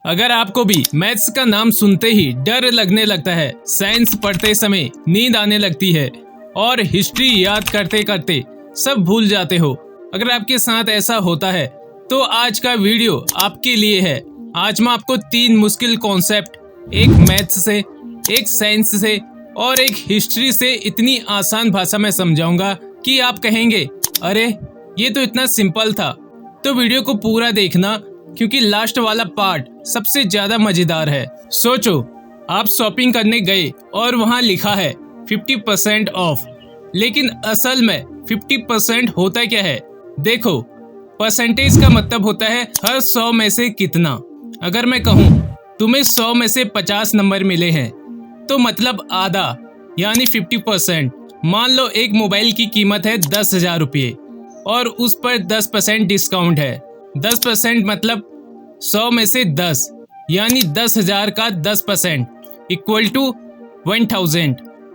अगर आपको भी मैथ्स का नाम सुनते ही डर लगने लगता है, साइंस पढ़ते समय नींद आने लगती है और हिस्ट्री याद करते करते सब भूल जाते हो, अगर आपके साथ ऐसा होता है तो आज का वीडियो आपके लिए है। आज मैं आपको 3 मुश्किल कॉन्सेप्ट, एक मैथ्स से, एक साइंस से और एक हिस्ट्री से इतनी आसान भाषा में समझाऊंगा कि आप कहेंगे अरे ये तो इतना सिंपल था। तो वीडियो को पूरा देखना क्योंकि लास्ट वाला पार्ट सबसे ज्यादा मजेदार है। सोचो आप शॉपिंग करने गए और वहां लिखा है 50% ऑफ, लेकिन असल में 50% होता क्या है? देखो, परसेंटेज का मतलब होता है हर 100 में से कितना। अगर मैं कहूँ तुम्हें 100 में से 50 नंबर मिले हैं तो मतलब आधा यानी 50%। मान लो एक मोबाइल की कीमत है 10,000 रुपये और उस पर 10% डिस्काउंट है। 10% मतलब 100 में से 10 यानी 10,000 का 10% इक्वल टू 1,000।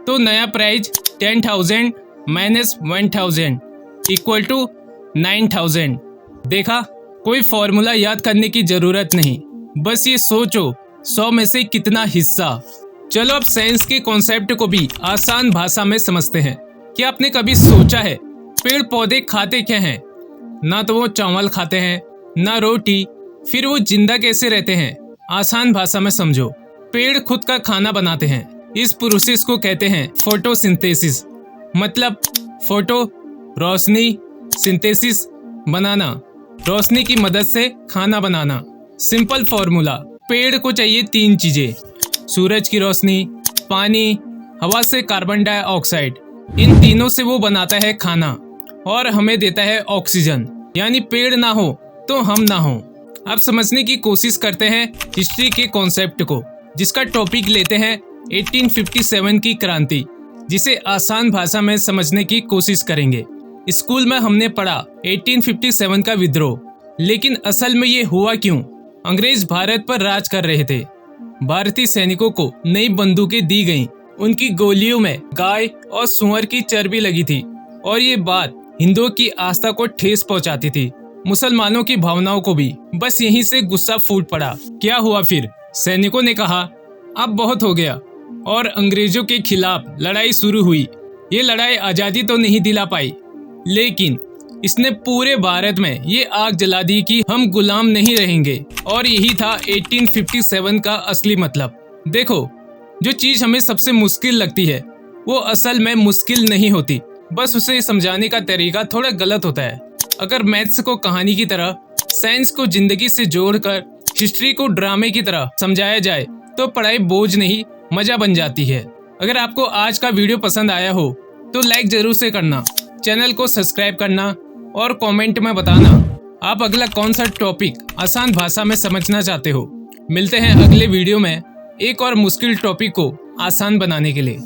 तो नया प्राइस 10,000 माइनस 1,000 इक्वल टू 9,000। देखा, कोई फॉर्मूला याद करने की जरूरत नहीं, बस ये सोचो 100 में से कितना हिस्सा। चलो अब साइंस के कॉन्सेप्ट को भी आसान भाषा में समझते हैं। क्या आपने कभी सोचा है पेड़ पौधे खाते क्या हैं? ना तो वो चावल खाते हैं ना रोटी, फिर वो जिंदा कैसे रहते हैं? आसान भाषा में समझो, पेड़ खुद का खाना बनाते हैं। इस प्रोसेस को कहते हैं फोटोसिंथेसिस। मतलब फोटो रोशनी, सिंथेसिस बनाना, रोशनी की मदद से खाना बनाना। सिंपल फॉर्मूला, पेड़ को चाहिए 3 चीजें, सूरज की रोशनी, पानी, हवा से कार्बन डाइऑक्साइड। इन तीनों से वो बनाता है खाना और हमें देता है ऑक्सीजन। यानी पेड़ ना हो तो हम ना हो। अब समझने की कोशिश करते हैं हिस्ट्री के कॉन्सेप्ट को, जिसका टॉपिक लेते हैं 1857 की क्रांति, जिसे आसान भाषा में समझने की कोशिश करेंगे। स्कूल में हमने पढ़ा 1857 का विद्रोह, लेकिन असल में ये हुआ क्यों? अंग्रेज भारत पर राज कर रहे थे। भारतीय सैनिकों को नई बंदूकें दी गईं। उनकी गोलियों में गाय और सुअर की चर्बी लगी थी और ये बात हिंदुओं की आस्था को ठेस पहुंचाती थी, मुसलमानों की भावनाओं को भी। बस यहीं से गुस्सा फूट पड़ा। क्या हुआ फिर? सैनिकों ने कहा अब बहुत हो गया और अंग्रेजों के खिलाफ लड़ाई शुरू हुई। ये लड़ाई आज़ादी तो नहीं दिला पाई, लेकिन इसने पूरे भारत में ये आग जला दी कि हम गुलाम नहीं रहेंगे। और यही था 1857 का असली मतलब। देखो, जो चीज हमें सबसे मुश्किल लगती है वो असल में मुश्किल नहीं होती, बस उसे समझाने का तरीका थोड़ा गलत होता है। अगर मैथ्स को कहानी की तरह, साइंस को जिंदगी से जोड़कर, हिस्ट्री को ड्रामे की तरह समझाया जाए तो पढ़ाई बोझ नहीं, मजा बन जाती है। अगर आपको आज का वीडियो पसंद आया हो तो लाइक जरूर से करना, चैनल को सब्सक्राइब करना और कमेंट में बताना आप अगला कौन सा टॉपिक आसान भाषा में समझना चाहते हो। मिलते हैं अगले वीडियो में एक और मुश्किल टॉपिक को आसान बनाने के लिए।